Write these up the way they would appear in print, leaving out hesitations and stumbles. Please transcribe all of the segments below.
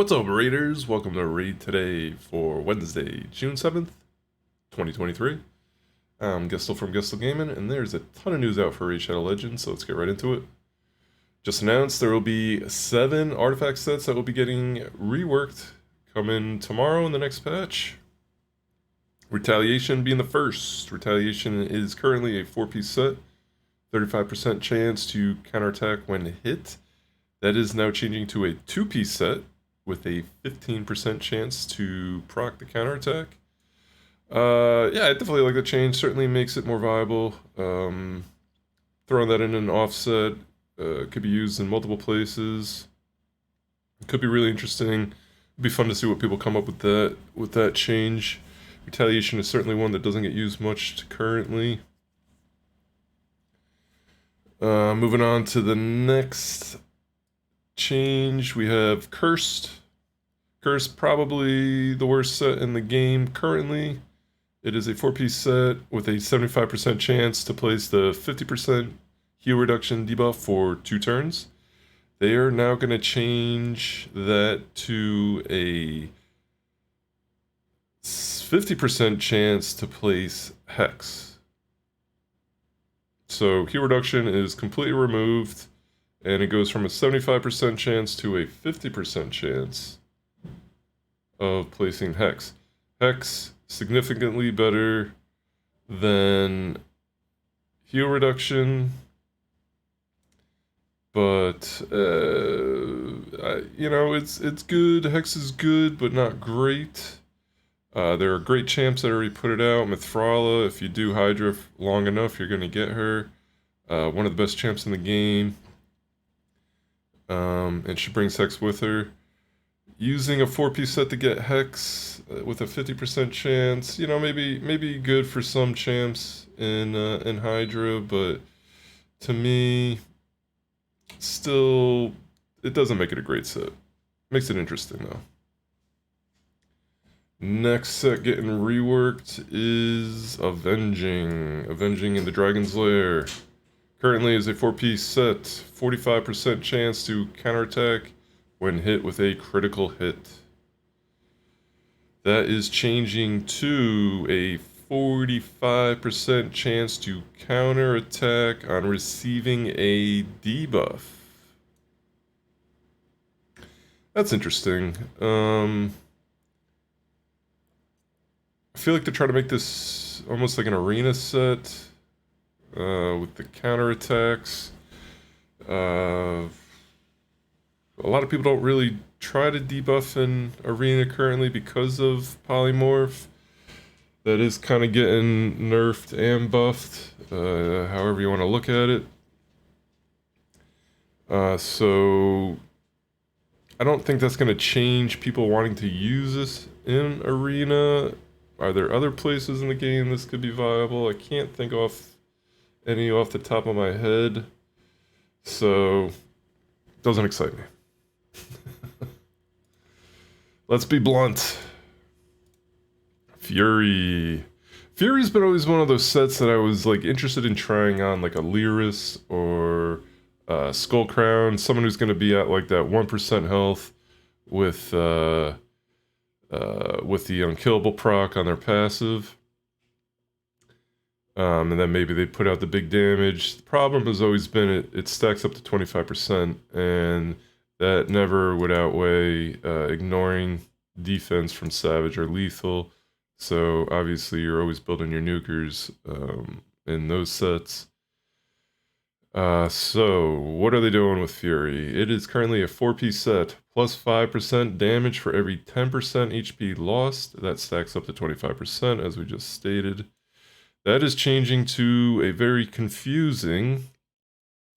What's up, Raiders? Welcome to Raid today for Wednesday, June 7th, 2023. I'm Gestel from Gestel Gaming, and there's a ton of news out for Raid Shadow Legends, so let's get right into it. Just announced there will be 7 artifact sets that will be getting reworked coming tomorrow in the next patch. Retaliation being the first. Retaliation is currently a 4-piece set, 35% chance to counterattack when hit. That is now changing to a 2-piece set with a 15% chance to proc the counterattack. Yeah, I definitely like the change. Certainly makes it more viable. Throwing that in an offset could be used in multiple places. It could be really interesting. It'd be fun to see what people come up with that change. Retaliation is certainly one that doesn't get used much currently. Moving on to the next change, we have Cursed. Cursed, probably the worst set in the game currently. It is a 4-piece set with a 75% chance to place the 50% heal reduction debuff for 2 turns. They are now going to change that to a 50% chance to place Hex. So heal reduction is completely removed, and it goes from a 75% chance to a 50% chance of placing Hex. Hex, significantly better than heal reduction, but it's good. Hex is good, but not great. There are great champs that already put it out. Mithrala, if you do Hydra long enough, you're going to get her. One of the best champs in the game. And she brings Hex with her. Using a 4-piece set to get Hex with a 50% chance, maybe good for some champs in Hydra, but to me, still, it doesn't make it a great set. Makes it interesting though. Next set getting reworked is Avenging. Avenging in the Dragon's Lair. Currently is a 4-piece set, 45% chance to counterattack when hit with a critical hit. That is changing to a 45% chance to counterattack on receiving a debuff. That's interesting. I feel like they're trying to make this almost like an arena set with the counterattacks. A lot of people don't really try to debuff in Arena currently because of Polymorph. That is kind of getting nerfed and buffed, however you want to look at it. So I don't think that's going to change people wanting to use this in Arena. Are there other places in the game this could be viable? I can't think any off the top of my head. So doesn't excite me. Let's be blunt. Fury. Fury's been always one of those sets that I was interested in trying on, like a Lyris or Skull Crown, someone who's going to be at that 1% health with the unkillable proc on their passive. And then maybe they put out the big damage. The problem has always been it stacks up to 25%, and that never would outweigh ignoring defense from Savage or Lethal. So obviously you're always building your nukers in those sets. So what are they doing with Fury? It is currently a 4-piece set, plus 5% damage for every 10% HP lost. That stacks up to 25%, as we just stated. That is changing to a very confusing,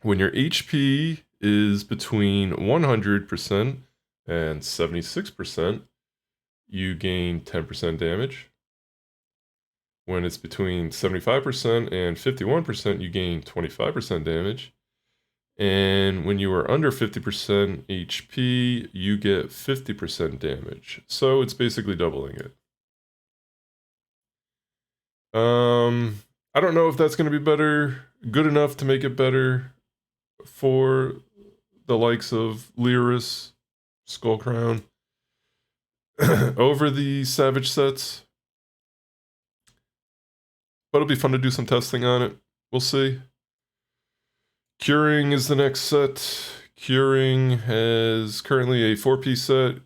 when your HP is between 100% and 76%, you gain 10% damage. When it's between 75% and 51%, you gain 25% damage. And when you are under 50% HP, you get 50% damage. So it's basically doubling it. I don't know if that's going to be good enough to make it better for the likes of Lyris, Skull Crown. over the Savage sets. But it'll be fun to do some testing on it. We'll see. Curing is the next set. Curing has currently a 4-piece set,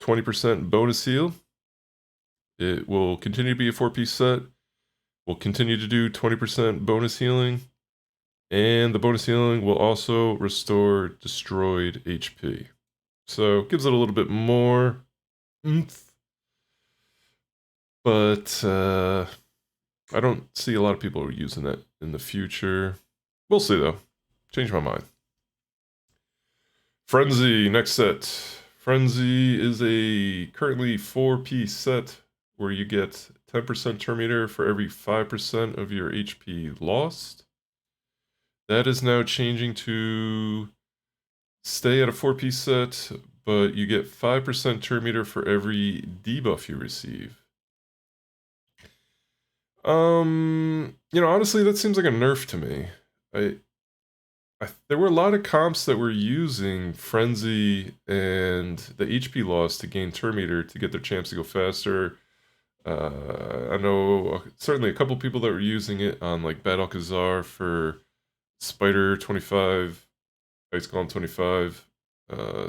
20% bonus heal. It will continue to be a 4-piece set. We'll continue to do 20% bonus healing. And the bonus healing will also restore destroyed HP. So it gives it a little bit more oomph. But I don't see a lot of people using that in the future. We'll see though. Change my mind. Frenzy, next set. Frenzy is a currently 4-piece set where you get 10% turn meter for every 5% of your HP lost. That is now changing to stay at a 4-piece set, but you get 5% turn meter for every debuff you receive. Honestly, that seems like a nerf to me. There were a lot of comps that were using Frenzy and the HP loss to gain turn meter to get their champs to go faster. I know certainly a couple people that were using it on like Bad Alcazar for Spider 25, Ice Golem 25,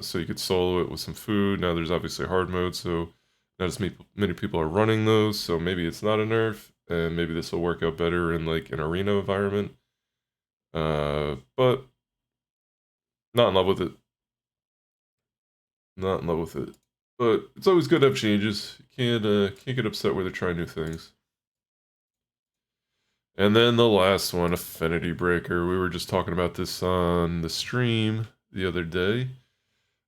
so you could solo it with some food. Now there's obviously hard mode, so not as many people are running those, so maybe it's not a nerf, and maybe this will work out better in like an arena environment. But not in love with it. Not in love with it. But it's always good to have changes. You can't get upset where they're trying new things. And then the last one, Affinity Breaker. We were just talking about this on the stream the other day.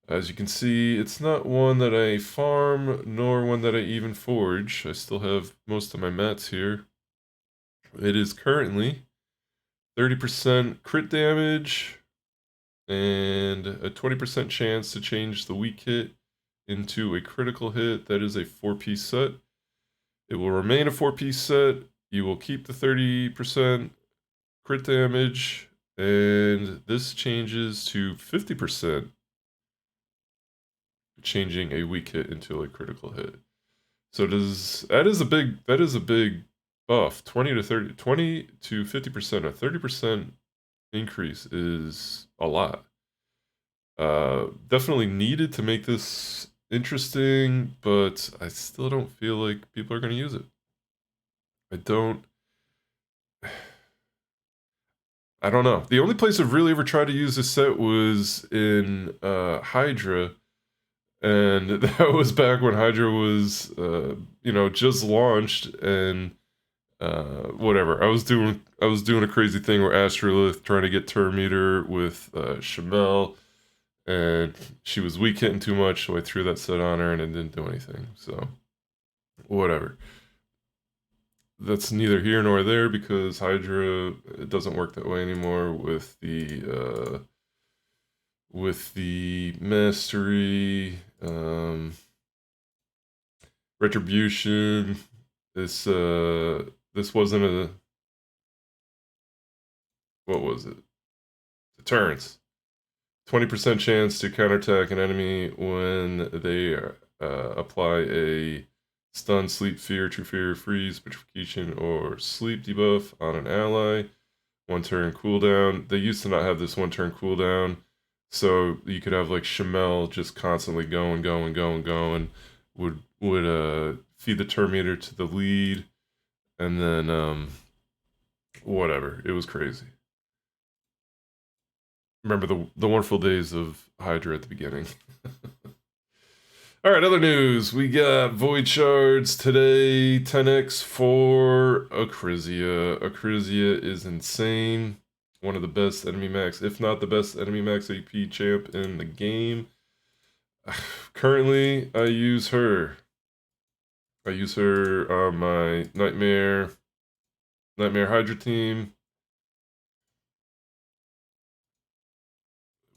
As you can see, it's not one that I farm, nor one that I even forge. I still have most of my mats here. It is currently 30% crit damage and a 20% chance to change the weak hit into a critical hit. That is a 4-piece set. It will remain a 4-piece set. You will keep the 30% crit damage, and this changes to 50%, changing a weak hit into a critical hit. So that is a big buff. 20 to 50%. A 30% increase is a lot. Definitely needed to make this interesting, but I still don't feel like people are going to use it. I don't know. The only place I've really ever tried to use this set was in Hydra, and that was back when Hydra was just launched, and whatever. I was doing a crazy thing where Astrolith trying to get turn meter with Shamel, and she was weak hitting too much, so I threw that set on her and it didn't do anything. So whatever. That's neither here nor there because Hydra, it doesn't work that way anymore with the mastery, retribution. This wasn't a, what was it? Deterrence. 20% chance to counterattack an enemy when they apply a stun, sleep, fear, true fear, freeze, petrification, or sleep debuff on an ally. 1 turn cooldown. They used to not have this 1 turn cooldown, so you could have like Shamel just constantly going, would feed the turn meter to the lead, and then whatever. It was crazy. Remember the wonderful days of Hydra at the beginning. All right, other news. We got Void Shards today, 10x for Acrisia. Acrisia is insane. One of the best enemy max, if not the best enemy max AP champ in the game. Currently, I use her. I use her on my Nightmare Hydra team,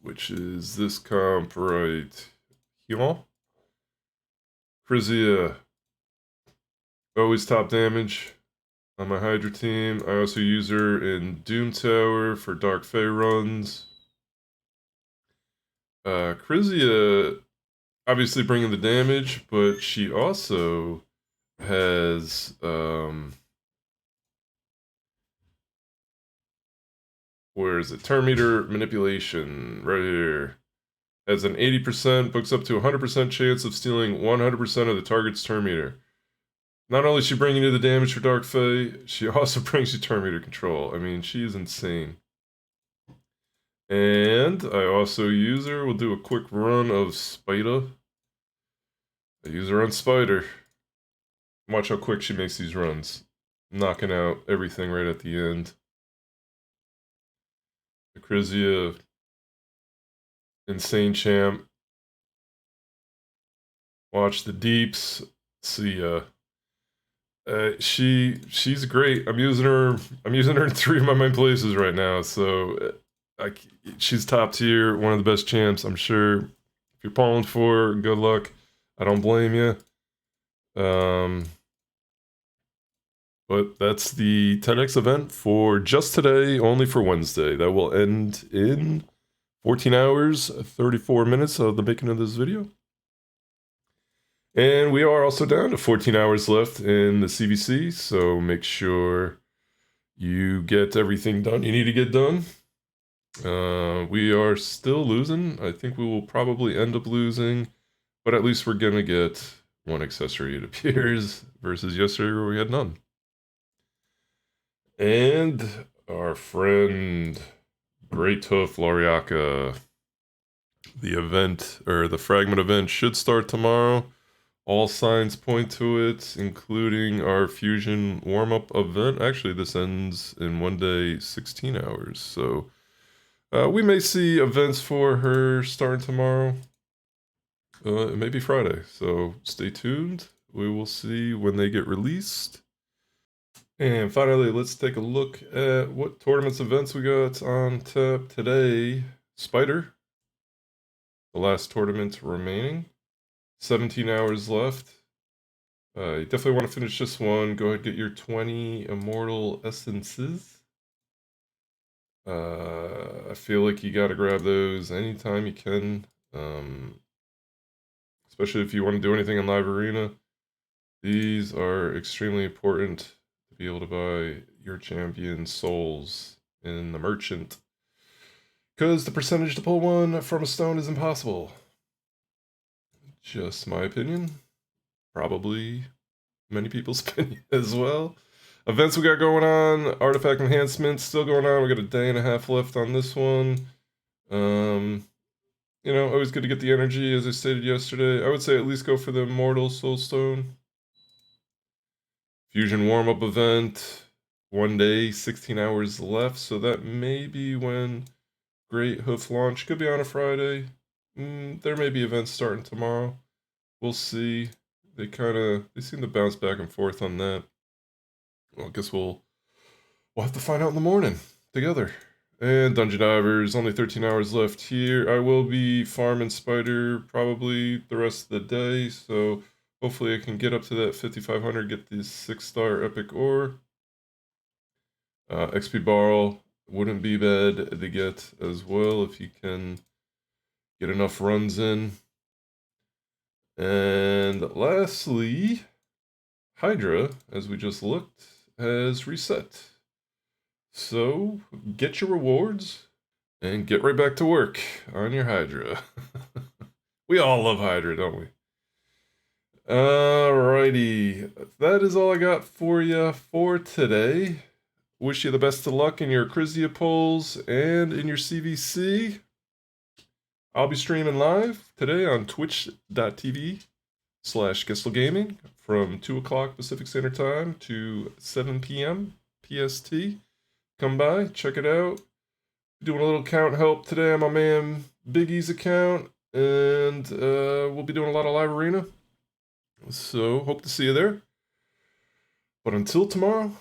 which is this comp right here. Acrisia, always top damage on my Hydra team. I also use her in Doom Tower for Dark Fae runs. Acrisia obviously bringing the damage, but she also has where is it? Turn meter manipulation right here. Has an 80%, books up to 100% chance of stealing 100% of the target's turn meter. Not only is she bringing you the damage for Dark Fae, she also brings you turn meter control. I mean, she is insane. And I also use her. We'll do a quick run of Spider. I use her on Spider. Watch how quick she makes these runs. Knocking out everything right at the end. Acrizia, insane champ. Watch the deeps. See ya. She's great. I'm using her. I'm using her in 3 of my main places right now. So, she's top tier. One of the best champs. I'm sure. If you're pulling for her, good luck. I don't blame you. But that's the 10x event for just today, only for Wednesday. That will end in 14 hours, 34 minutes of the making of this video. And we are also down to 14 hours left in the CVC, so make sure you get everything done you need to get done. We are still losing. I think we will probably end up losing, but at least we're going to get 1 accessory, it appears, versus yesterday where we had none. And our friend Great Hoof Lariaka, the event, or the fragment event, should start tomorrow. All signs point to it, including our fusion warm-up event. Actually, this ends in 1 day, 16 hours. So we may see events for her starting tomorrow. Maybe Friday. So stay tuned. We will see when they get released. And finally, let's take a look at what tournaments events we got on tap today. Spider, the last tournament remaining. 17 hours left. You definitely want to finish this one. Go ahead and get your 20 Immortal Essences. I feel like you got to grab those anytime you can. Especially if you want to do anything in Live Arena. These are extremely important to be able to buy your champion souls in the merchant. Because the percentage to pull one from a stone is impossible. Just my opinion. Probably many people's opinion as well. Events we got going on. Artifact enhancements still going on. We got a day and a half left on this one. You know, always good to get the energy, as I stated yesterday. I would say at least go for the Immortal Soulstone. Fusion warm-up event. 1 day, 16 hours left. So that may be when Great Hoof launch. Could be on a Friday. There may be events starting tomorrow. We'll see. They seem to bounce back and forth on that. Well, I guess we'll have to find out in the morning together. And Dungeon Divers, only 13 hours left here. I will be farming Spider probably the rest of the day, so hopefully I can get up to that 5,500, get this 6-star epic ore. XP Barrel wouldn't be bad to get as well if you can get enough runs in. And lastly, Hydra, as we just looked, has reset. So get your rewards and get right back to work on your Hydra. We all love Hydra, don't we? Alrighty, that is all I got for you for today. Wish you the best of luck in your Acrizia polls and in your CVC. I'll be streaming live today on twitch.tv/GestelGaming from 2 o'clock Pacific Standard Time to 7 p.m. PST. Come by, check it out. Doing a little account help today on my man Biggie's account, and we'll be doing a lot of Live Arena. So, hope to see you there. But until tomorrow,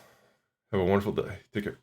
have a wonderful day. Take care.